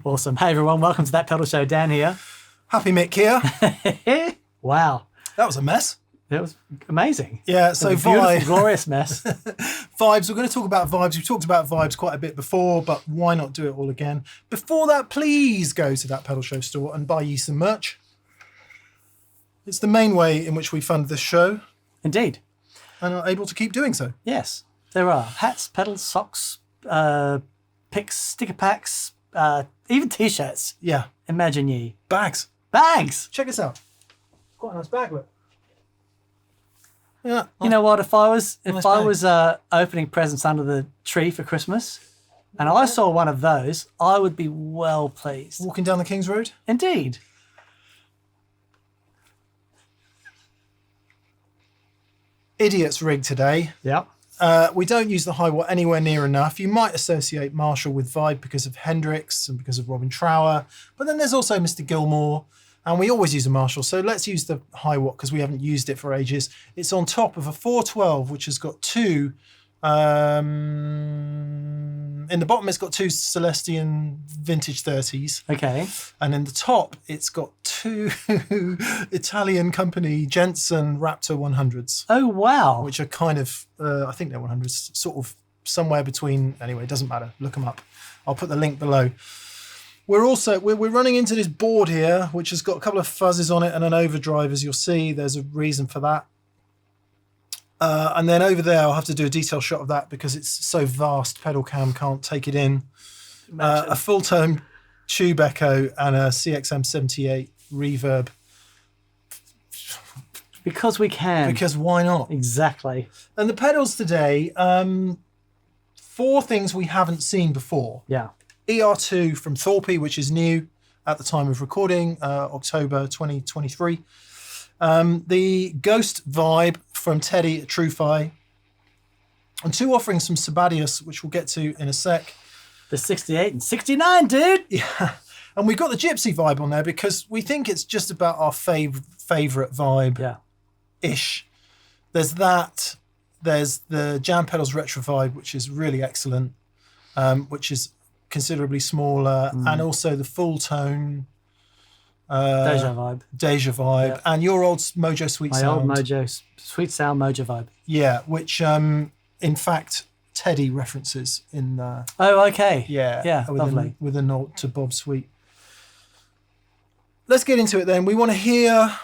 Awesome. Hey everyone, welcome to That Pedal Show. Dan here. Happy Mick here. Wow. That was a mess. That was amazing. Yeah, so beautiful, glorious mess. Vibes. We're going to talk about vibes. We've talked about vibes quite a bit before, but why not do it all again? Before that, please go to That Pedal Show store and buy ye some merch. It's the main way in which we fund this show. Indeed. And are able to keep doing so. Yes, there are hats, pedals, socks, picks, sticker packs, even t-shirts. Yeah. Imagine ye. Bags. Check this out. Quite a nice bag, look. Yeah. You know what? If I was opening presents under the tree for Christmas, and I saw one of those, I would be well pleased. Walking down the King's Road? Indeed. Idiot's rig today. Yep. We don't use the high watt anywhere near enough. You might associate Marshall with Vibe because of Hendrix and because of Robin Trower, but then there's also Mr. Gilmore, and we always use a Marshall, so let's use the high watt because we haven't used it for ages. It's on top of a 412, which has got two, in the bottom it's got two Celestian vintage 30s. Okay. And in the top it's got two Italian company Jensen Raptor 100s. Oh, wow. Which are kind of, I think they're 100s, sort of somewhere between, anyway, it doesn't matter, look them up. I'll put the link below. We're running into this board here, which has got a couple of fuzzes on it and an overdrive, as you'll see. There's a reason for that. And then over there, I'll have to do a detail shot of that because it's so vast, pedal cam can't take it in. A full-tone tube echo and a CXM78 reverb. Because we can. Because why not? Exactly. And the pedals today, 4 things we haven't seen before. Yeah. ER-2 from Thorpy, which is new at the time of recording, October 2023. The Ghost Vibe from Teddy at Tru-Fi. And 2 offerings from Sabbadius, which we'll get to in a sec. The 68 and 69, dude. Yeah. And we've got the Gypsy vibe on there because we think it's just about our favourite vibe. Yeah. Ish. There's that. There's the Jam Pedals Retro Vibe, which is really excellent, which is considerably smaller, and also the full tone Deja Vibe. Yep. And your old Mojo Sweet Sound. My old Mojo Sweet Sound Mojo Vibe. Yeah, which in fact Teddy references in the... Oh, okay. Yeah, lovely. With a nod to Bob Sweet. Let's get into it then. We want to hear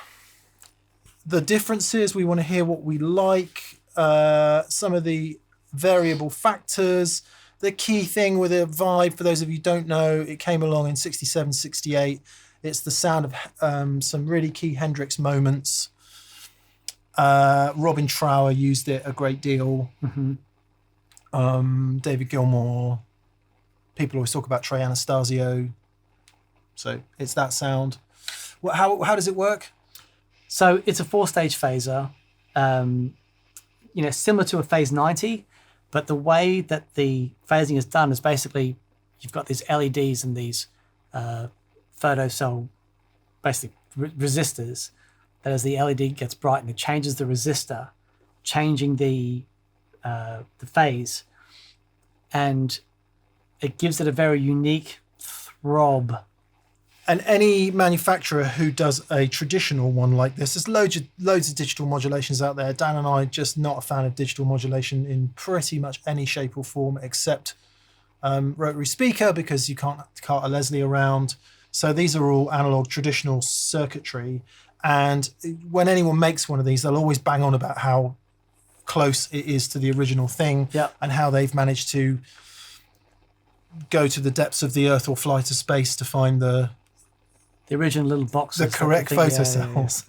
the differences. We want to hear what we like, some of the variable factors. The key thing with a Vibe, for those of you who don't know, it came along in 67, 68. It's the sound of some really key Hendrix moments. Robin Trower used it a great deal. Mm-hmm. David Gilmour. People always talk about Trey Anastasio. So it's that sound. How does it work? So it's a 4-stage phaser, similar to a Phase 90, but the way that the phasing is done is basically you've got these LEDs and these photocell, basically resistors, that as the LED gets brightened, it changes the resistor, changing the phase, and it gives it a very unique throb And any manufacturer who does a traditional one like this, there's loads of digital modulations out there. Dan and I are just not a fan of digital modulation in pretty much any shape or form except rotary speaker, because you can't cart a Leslie around. So these are all analog traditional circuitry. And when anyone makes one of these, they'll always bang on about how close it is to the original thing, and how they've managed to go to the depths of the earth or fly to space to find the original little box, the correct photo cells.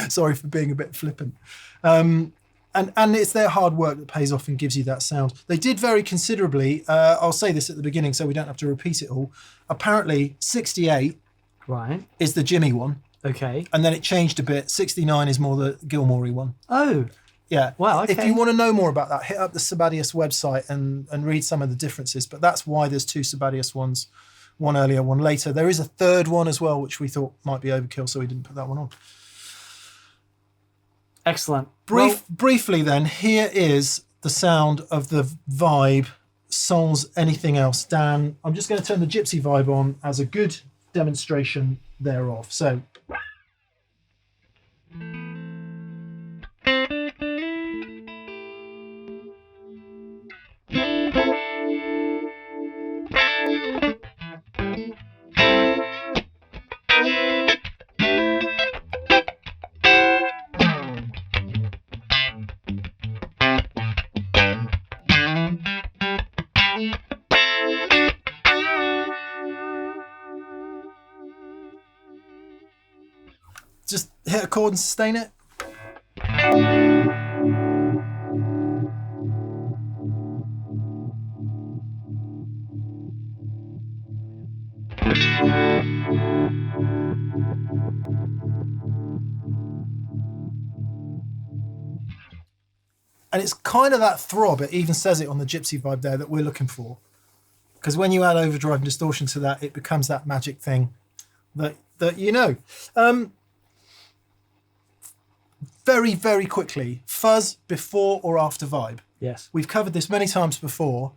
Sorry for being a bit flippant. And it's their hard work that pays off and gives you that sound. They did vary considerably. I'll say this at the beginning so we don't have to repeat it all. Apparently 68 is the Jimmy one. Okay. And then it changed a bit. 69 is more the Gilmore-y one. Oh. Yeah. Wow, okay. If you want to know more about that, hit up the Sabbadius website and read some of the differences. But that's why there's two Sabbadius ones. One earlier, one later. There is a third one as well, which we thought might be overkill, so we didn't put that one on. Excellent. Briefly then, here is the sound of the Vibe sans anything else. Dan, I'm just going to turn the Gypsy Vibe on as a good demonstration thereof. So... just hit a chord and sustain it. And it's kind of that throb, it even says it on the Gypsy Vibe there, that we're looking for. Because when you add overdrive and distortion to that, it becomes that magic thing that you know. Very, very quickly, fuzz before or after Vibe. Yes. We've covered this many times before.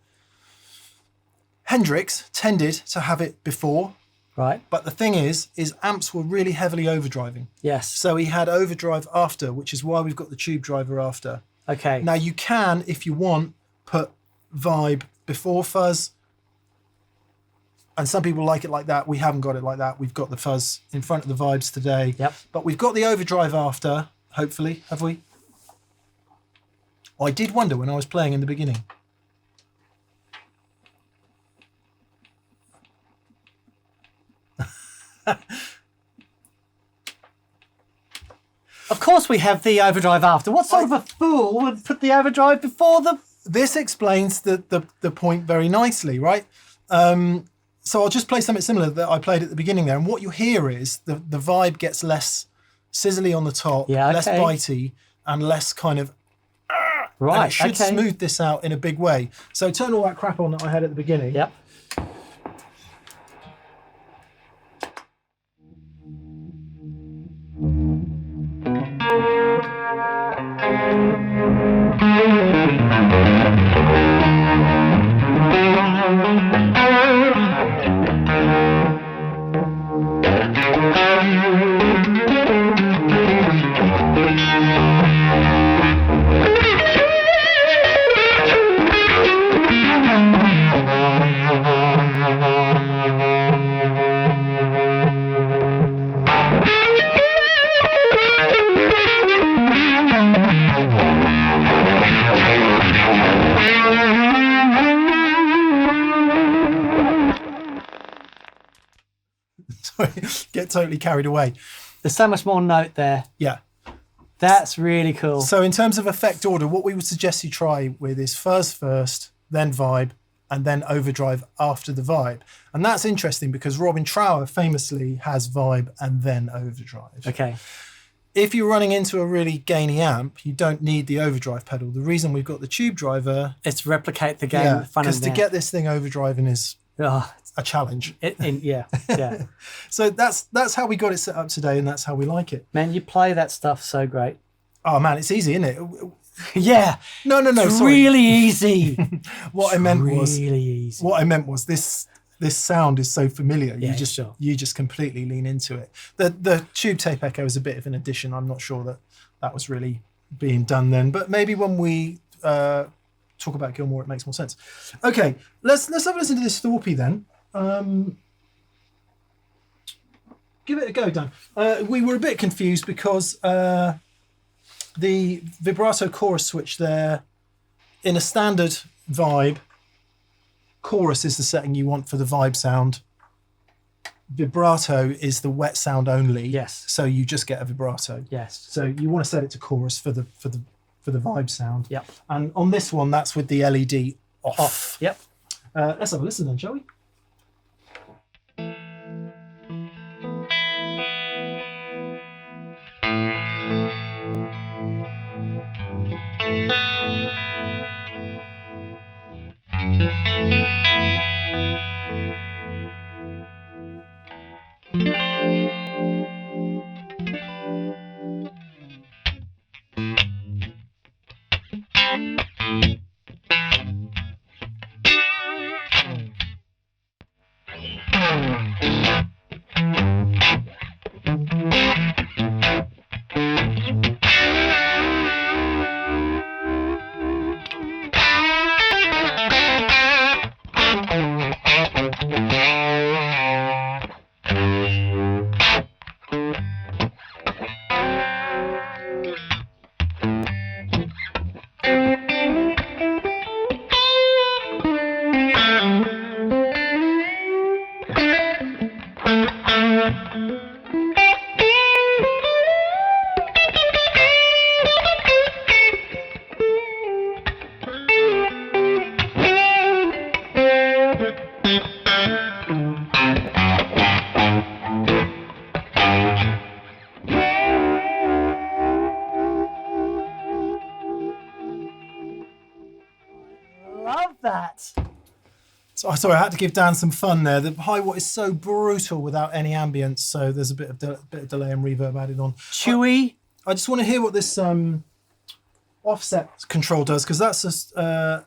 Hendrix tended to have it before. Right. But the thing is amps were really heavily overdriving. Yes. So he had overdrive after, which is why we've got the tube driver after. Okay. Now you can, if you want, put Vibe before fuzz. And some people like it like that. We haven't got it like that. We've got the fuzz in front of the Vibes today. Yep. But we've got the overdrive after, hopefully, have we? I did wonder when I was playing in the beginning. Of course we have the overdrive after. What sort of a fool would put the overdrive before the... This explains the point very nicely, right? So I'll just play something similar that I played at the beginning there. And what you hear is the Vibe gets less sizzly on the top, less bitey, and less kind of... Right, and it should smooth this out in a big way. So turn all that crap on that I had at the beginning. Yep. Get totally carried away. There's so much more note there. Yeah. That's really cool. So in terms of effect order, what we would suggest you try with is fuzz first, then Vibe, and then overdrive after the Vibe. And that's interesting because Robin Trower famously has Vibe and then overdrive. Okay. If you're running into a really gainy amp, you don't need the overdrive pedal. The reason we've got the tube driver... It's to replicate the gain. Yeah, because to get this thing overdriving is... a challenge. Yeah. So that's how we got it set up today, and that's how we like it. Man, you play that stuff so great. Oh man, it's easy, isn't it? Yeah. No. It's sorry. really easy. What I meant was this. this sound is so familiar. Yeah, You just completely lean into it. The tube tape echo is a bit of an addition. I'm not sure that was really being done then, but maybe when we talk about Gilmore, it makes more sense. Okay, let's have a listen to this Thorpy then. Give it a go, Dan. We were a bit confused because the vibrato chorus switch there, in a standard vibe, chorus is the setting you want for the vibe sound. Vibrato is the wet sound only. Yes. So you just get a vibrato. Yes. So you want to set it to chorus for the vibe sound. Yep. And on this one, that's with the LED off. Yep. Let's have a listen then, shall we? Love that. So, sorry, I had to give Dan some fun there. The high watt is so brutal without any ambience, so there's a bit of delay and reverb added on. Chewy. I just want to hear what this offset control does, because that's a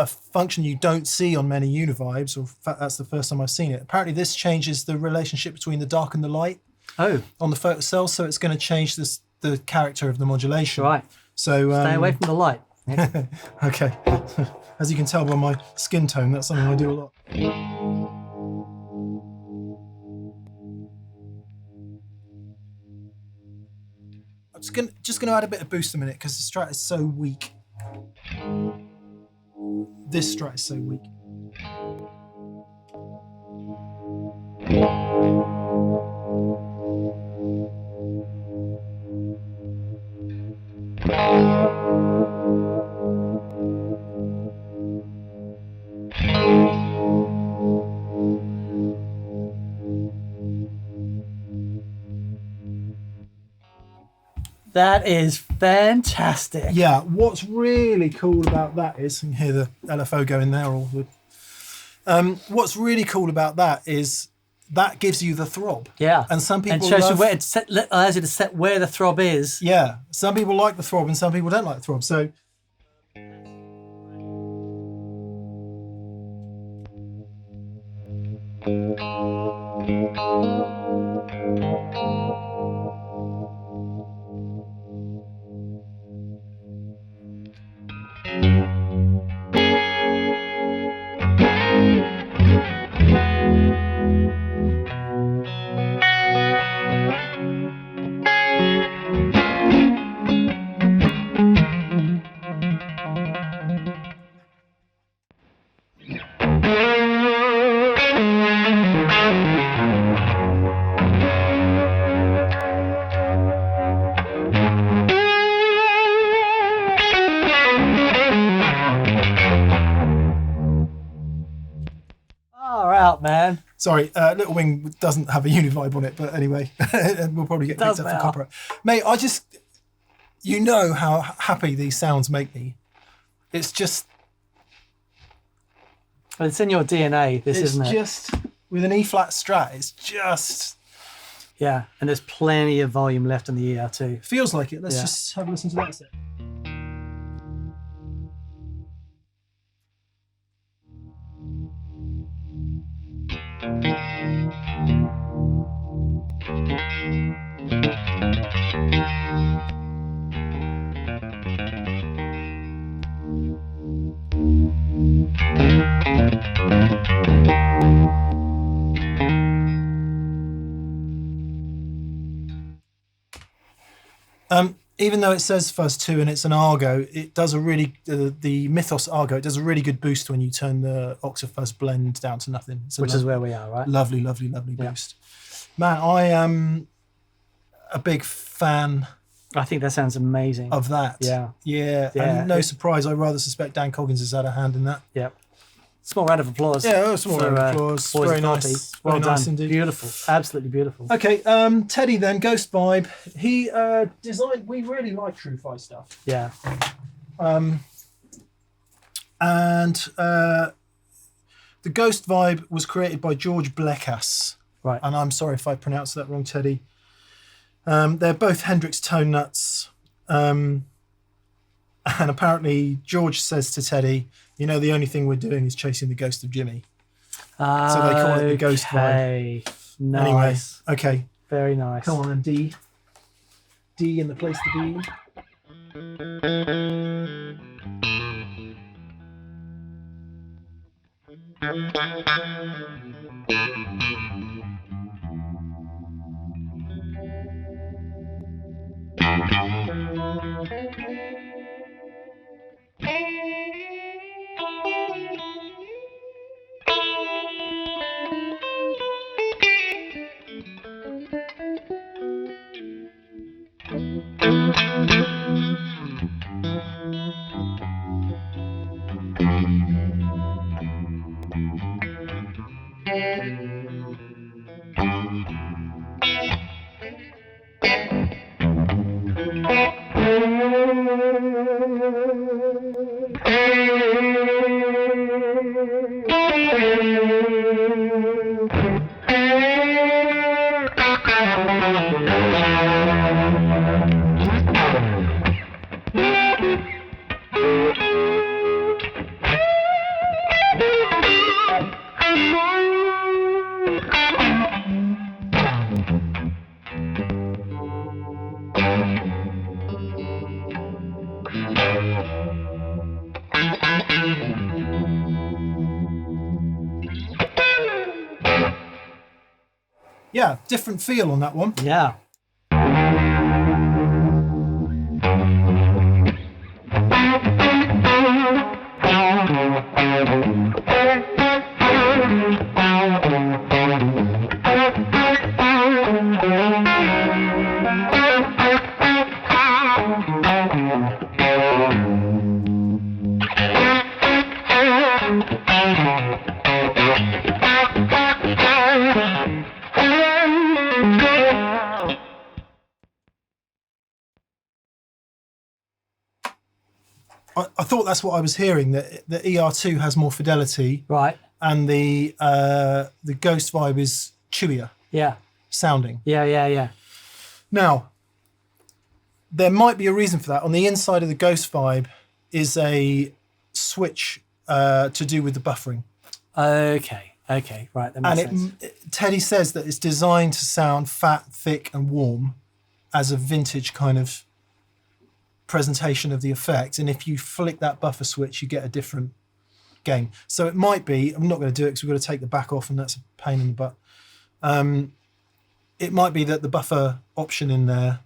function you don't see on many Uni-Vibes, or in fact, that's the first time I've seen it. Apparently, this changes the relationship between the dark and the light Oh, on the photocell, so it's going to change the character of the modulation. right. So Stay away from the light. Okay. As you can tell by my skin tone, that's something I do a lot. I'm just gonna add a bit of boost a minute because the Strat is so weak. This Strat is so weak. That is fantastic. Yeah, what's really cool about that is, you can hear the LFO going there all good. What's really cool about that is that gives you the throb. Yeah. And some people and shows love, you where it allows you to set where the throb is. yeah, some people like the throb and some people don't like the throb. So Man. sorry, Little Wing doesn't have a Uni-Vibe on it, but anyway, we'll probably get picked up for copyright. Mate, you know how happy these sounds make me. It's just... Well, it's in your DNA, isn't it? It's just, with an E-flat Strat, it's just... Yeah, and there's plenty of volume left in the ER-2. Feels like it. Let's just have a listen to that set. Even though it says Fuzz 2 and it's an Argo, it does a really, the Mythos Argo, it does a really good boost when you turn the Octafuzz blend down to nothing. Which is where we are, right? Lovely, lovely, lovely boost. Man, I am a big fan. I think that sounds amazing. Of that. Yeah. Yeah. And no surprise, I rather suspect Dan Coggins has had a hand in that. Yep. Small round of applause. Yeah, small round of applause. Very nice. Well Very done. nice indeed. Beautiful. Absolutely beautiful. Okay, Teddy then, Ghost Vibe. He designed, we really like Tru-Fi stuff. Yeah. The Ghost Vibe was created by George Blekas. Right. And I'm sorry if I pronounced that wrong, Teddy. They're both Hendrix tone nuts. And apparently George says to Teddy, you know, the only thing we're doing is chasing the ghost of Jimmy. So they call it the Ghost Vibe. Nice. Anyway, okay. Very nice. Come on then, D. D in the place to be. Yeah, different feel on that one. Yeah. I thought that's what I was hearing, that the ER-2 has more fidelity, Right. and the Ghost Vibe is chewier Yeah. sounding. Yeah. Now, there might be a reason for that. On the inside of the Ghost Vibe is a switch to do with the buffering. Okay. Right. That makes sense. Teddy says that it's designed to sound fat, thick, and warm as a vintage kind of presentation of the effect. And if you flick that buffer switch, you get a different gain. So it might be, I'm not going to do it because we've got to take the back off, and that's a pain in the butt. It might be that the buffer option in there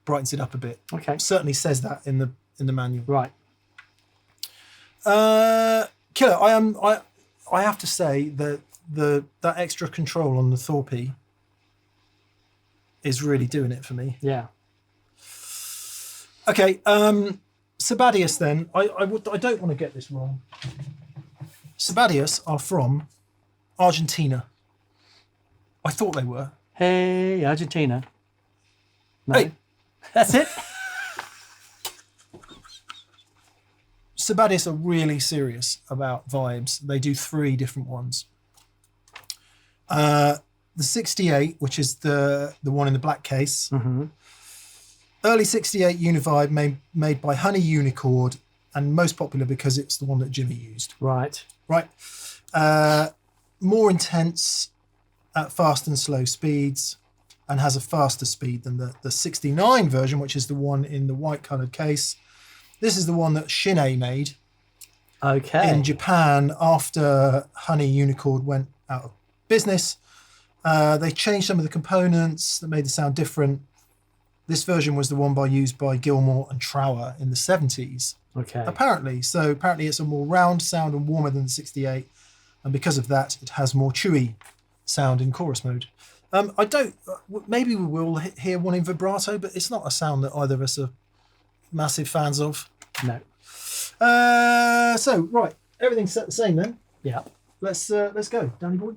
brightens it up a bit. Okay. It certainly says that in the manual. Right. Killer, I have to say that that extra control on the Thorpy is really doing it for me. Yeah. Okay, Sabbadius then. I don't want to get this wrong. Sabbadius are from Argentina. I thought they were. Hey, Argentina. No. Hey. That's it? Sabbadius are really serious about vibes. They do 3 different ones. The 68, which is the one in the black case. Mm-hmm. Early 68 Uni-Vibe made by Honey Unicord, and most popular because it's the one that Jimmy used. Right. Right. More intense, at fast and slow speeds, and has a faster speed than the 69 version, which is the one in the white coloured case. This is the one that Shin-ei made in Japan after Honey Unicorn went out of business. They changed some of the components that made the sound different. This version was the one used by Gilmour and Trower in the 70s. Apparently. So apparently it's a more round sound and warmer than the 68. And because of that, it has more chewy sound in chorus mode. Maybe we will hear one in vibrato, but it's not a sound that either of us are massive fans of. No. So, right, everything's set the same then. Yeah. Let's go, Danny boy.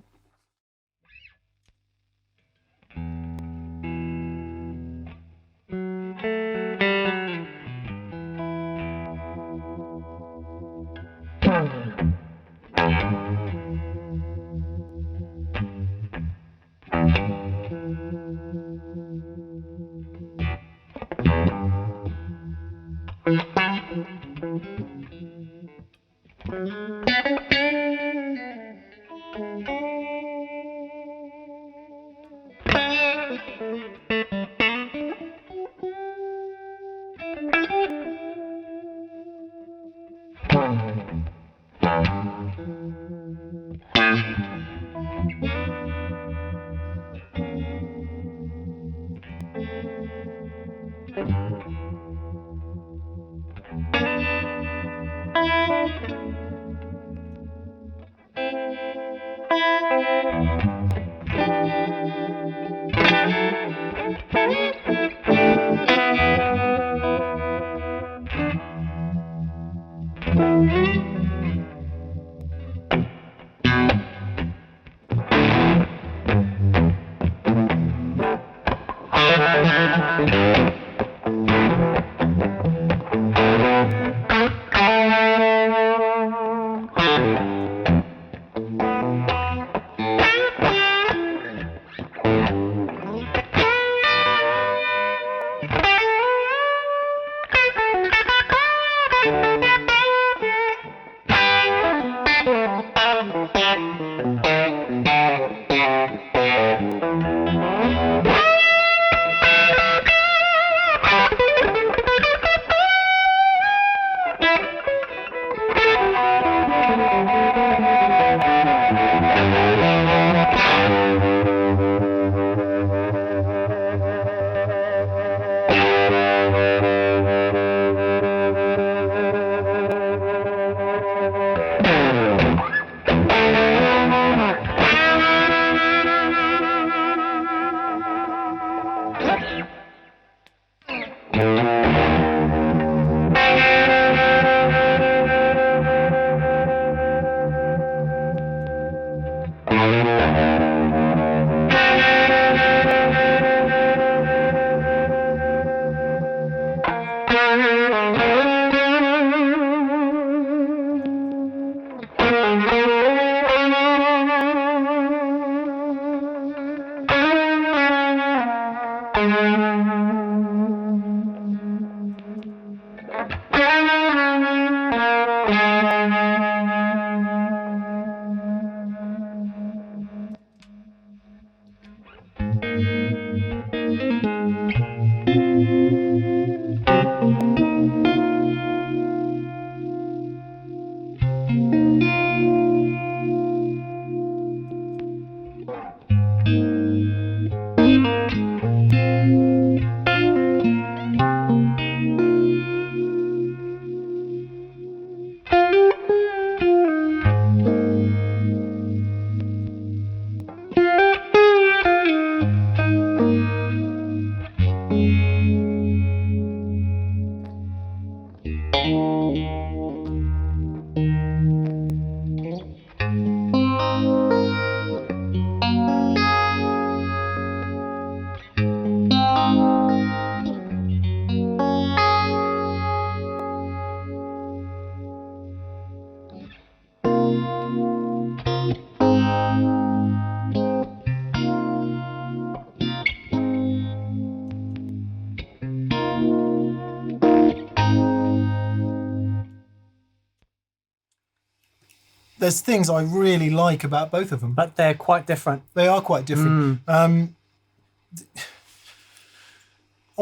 there's things I really like about both of them. But they're quite different. They are quite different. On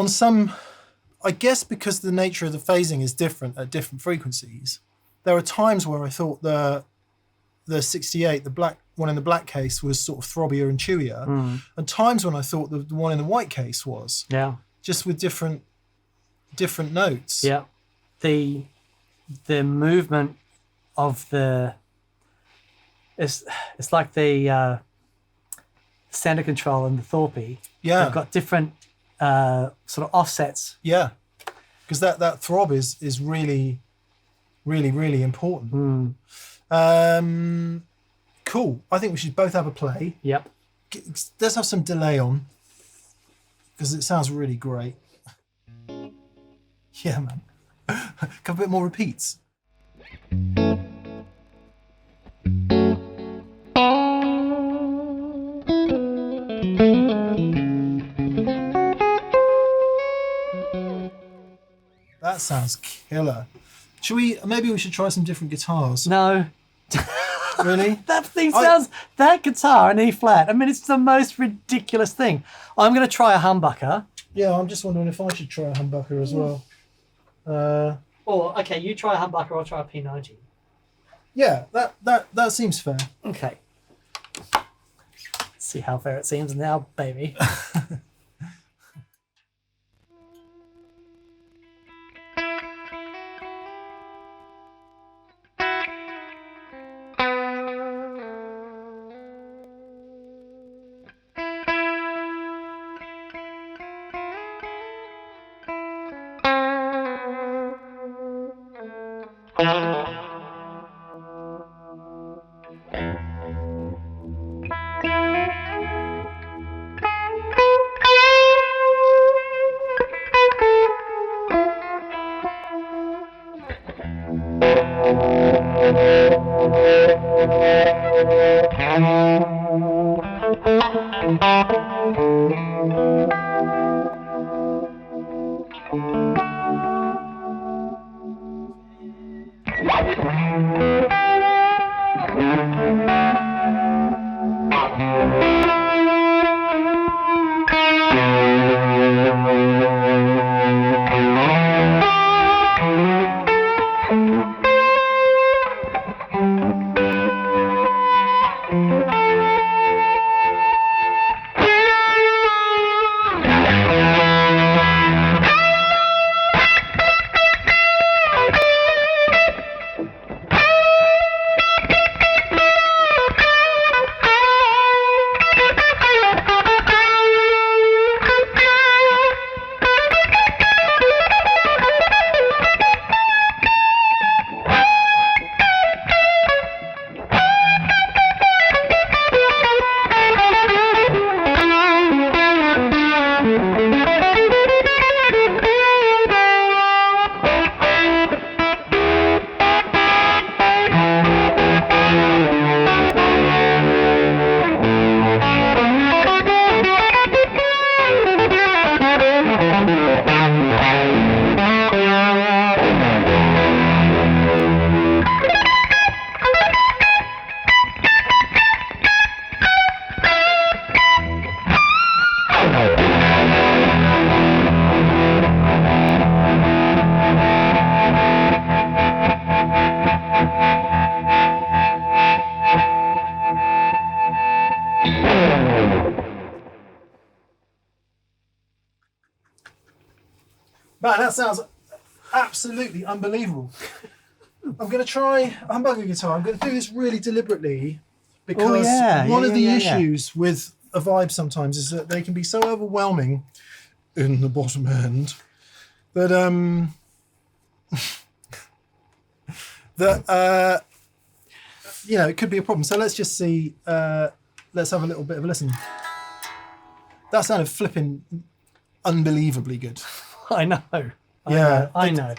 some, I guess because the nature of the phasing is different at different frequencies, there are times where I thought the 68, the black one in the black case, was sort of throbbier and chewier, and times when I thought the one in the white case was. Yeah. Just with different notes. Yeah. The movement of it's like the center control and the Thorpy. Yeah. They've got different sort of offsets. Yeah. Because that throb is really, really, really important. Cool. I think we should both have a play. Yep. Let's have some delay on, because it sounds really great. Yeah, man. A couple bit more repeats. That sounds killer. Maybe we should try some different guitars? No. Really? That thing sounds, that guitar in E flat, I mean, it's the most ridiculous thing. I'm going to try a humbucker. Yeah, I'm just wondering if I should try a humbucker as well. Okay, you try a humbucker, I'll try a P90. Yeah, that seems fair. Okay. Let's see how fair it seems now, baby. Man, that sounds absolutely unbelievable. I'm going to try a humbucker guitar. I'm going to do this really deliberately because one of the issues with a vibe sometimes is that they can be so overwhelming in the bottom end that it could be a problem. So let's just see. Let's have a little bit of a listen. That sounded flipping unbelievably good. I know. I know.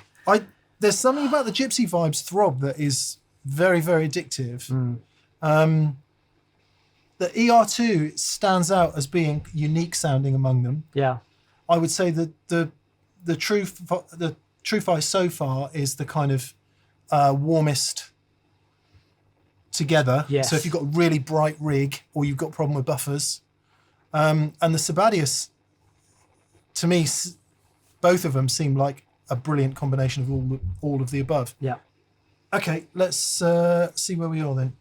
There's something about the Gypsy Vibe's throb that is very, very addictive. The ER-2 stands out as being unique sounding among them. Yeah. I would say that the Tru-Fi so far is the kind of warmest together. Yes. So if you've got a really bright rig or you've got a problem with buffers. And the Sabbadius, to me, both of them seem like a brilliant combination of all of the above. Yeah. Okay, let's see where we are then.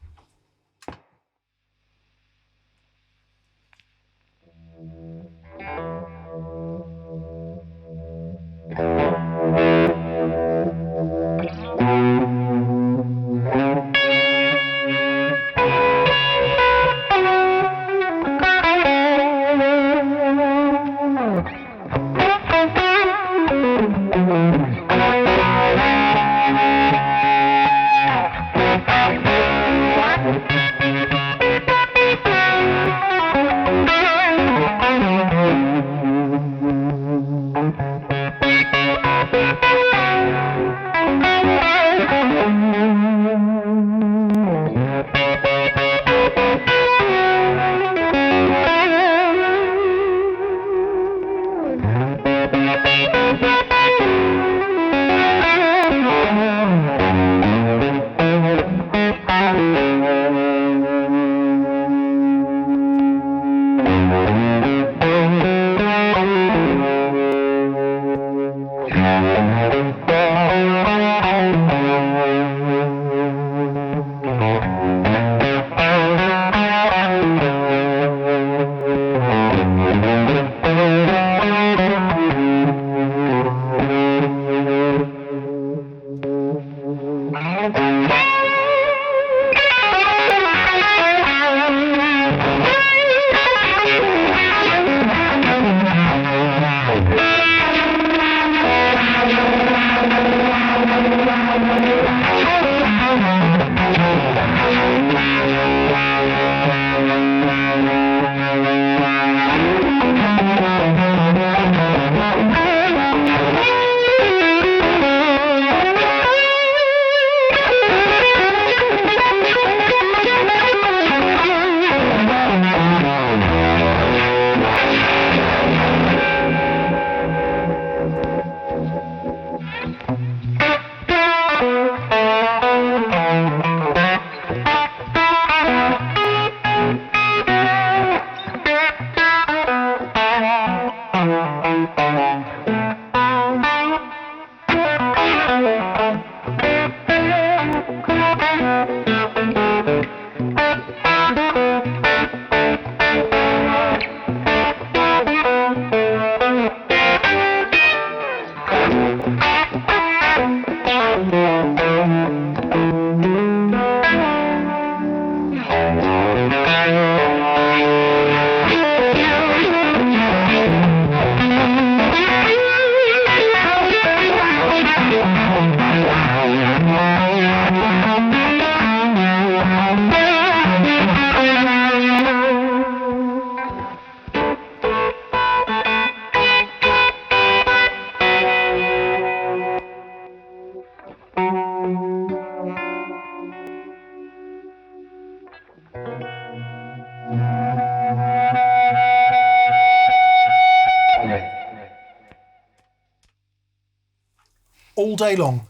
All day long.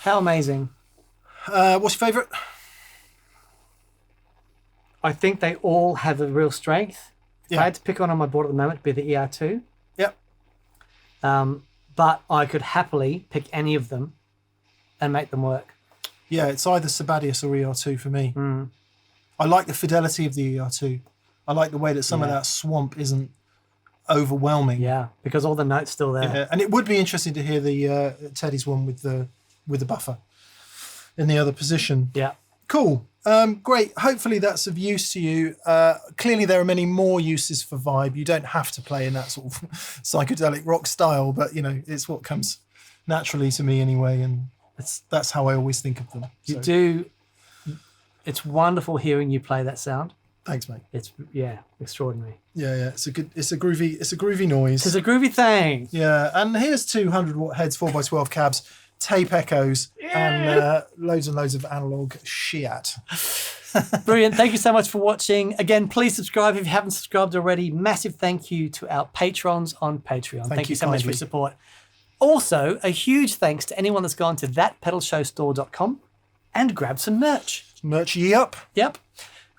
How amazing. What's your favourite? I think they all have a real strength. If I had to pick one on my board at the moment, it'd be the ER-2. Yep. But I could happily pick any of them and make them work. Yeah, it's either Sabbadius or ER-2 for me. I like the fidelity of the ER-2. I like the way that some of that swamp isn't overwhelming. Yeah, because all the notes still there. Yeah, and it would be interesting to hear the Teddy's one with the buffer in the other position. Yeah. Cool. Great. Hopefully that's of use to you. Clearly there are many more uses for Vibe. You don't have to play in that sort of psychedelic rock style, but you know, it's what comes naturally to me anyway, and that's how I always think of them. You do. It's wonderful hearing you play that sound. Thanks, mate. It's extraordinary. Yeah. It's a groovy noise. It's a groovy thing. Yeah, and here's 200 watt heads, 4x12 cabs, tape echoes, and loads and loads of analog shit. Brilliant. Thank you so much for watching. Again, please subscribe if you haven't subscribed already. Massive thank you to our patrons on Patreon. Thank you so much for your support. Also, a huge thanks to anyone that's gone to thatpedalshowstore.com and grab some merch. Merchy up. Yep.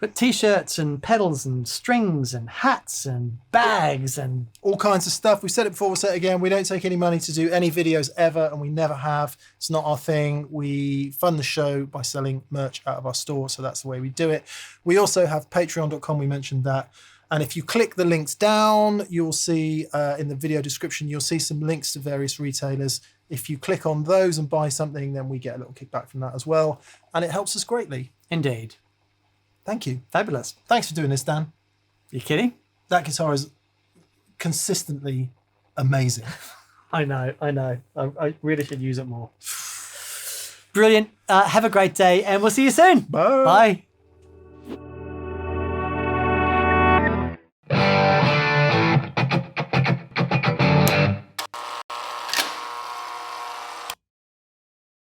Got t-shirts and pedals and strings and hats and bags and all kinds of stuff. We've said it before, we'll say it again. We don't take any money to do any videos ever, and we never have. It's not our thing. We fund the show by selling merch out of our store, so that's the way we do it. We also have patreon.com, we mentioned that. And if you click the links down, you'll see in the video description, you'll see some links to various retailers. If you click on those and buy something, then we get a little kickback from that as well. And it helps us greatly. Indeed. Thank you. Fabulous. Thanks for doing this, Dan. You kidding? That guitar is consistently amazing. I know. I really should use it more. Brilliant. Have a great day, and we'll see you soon. Bye. Bye.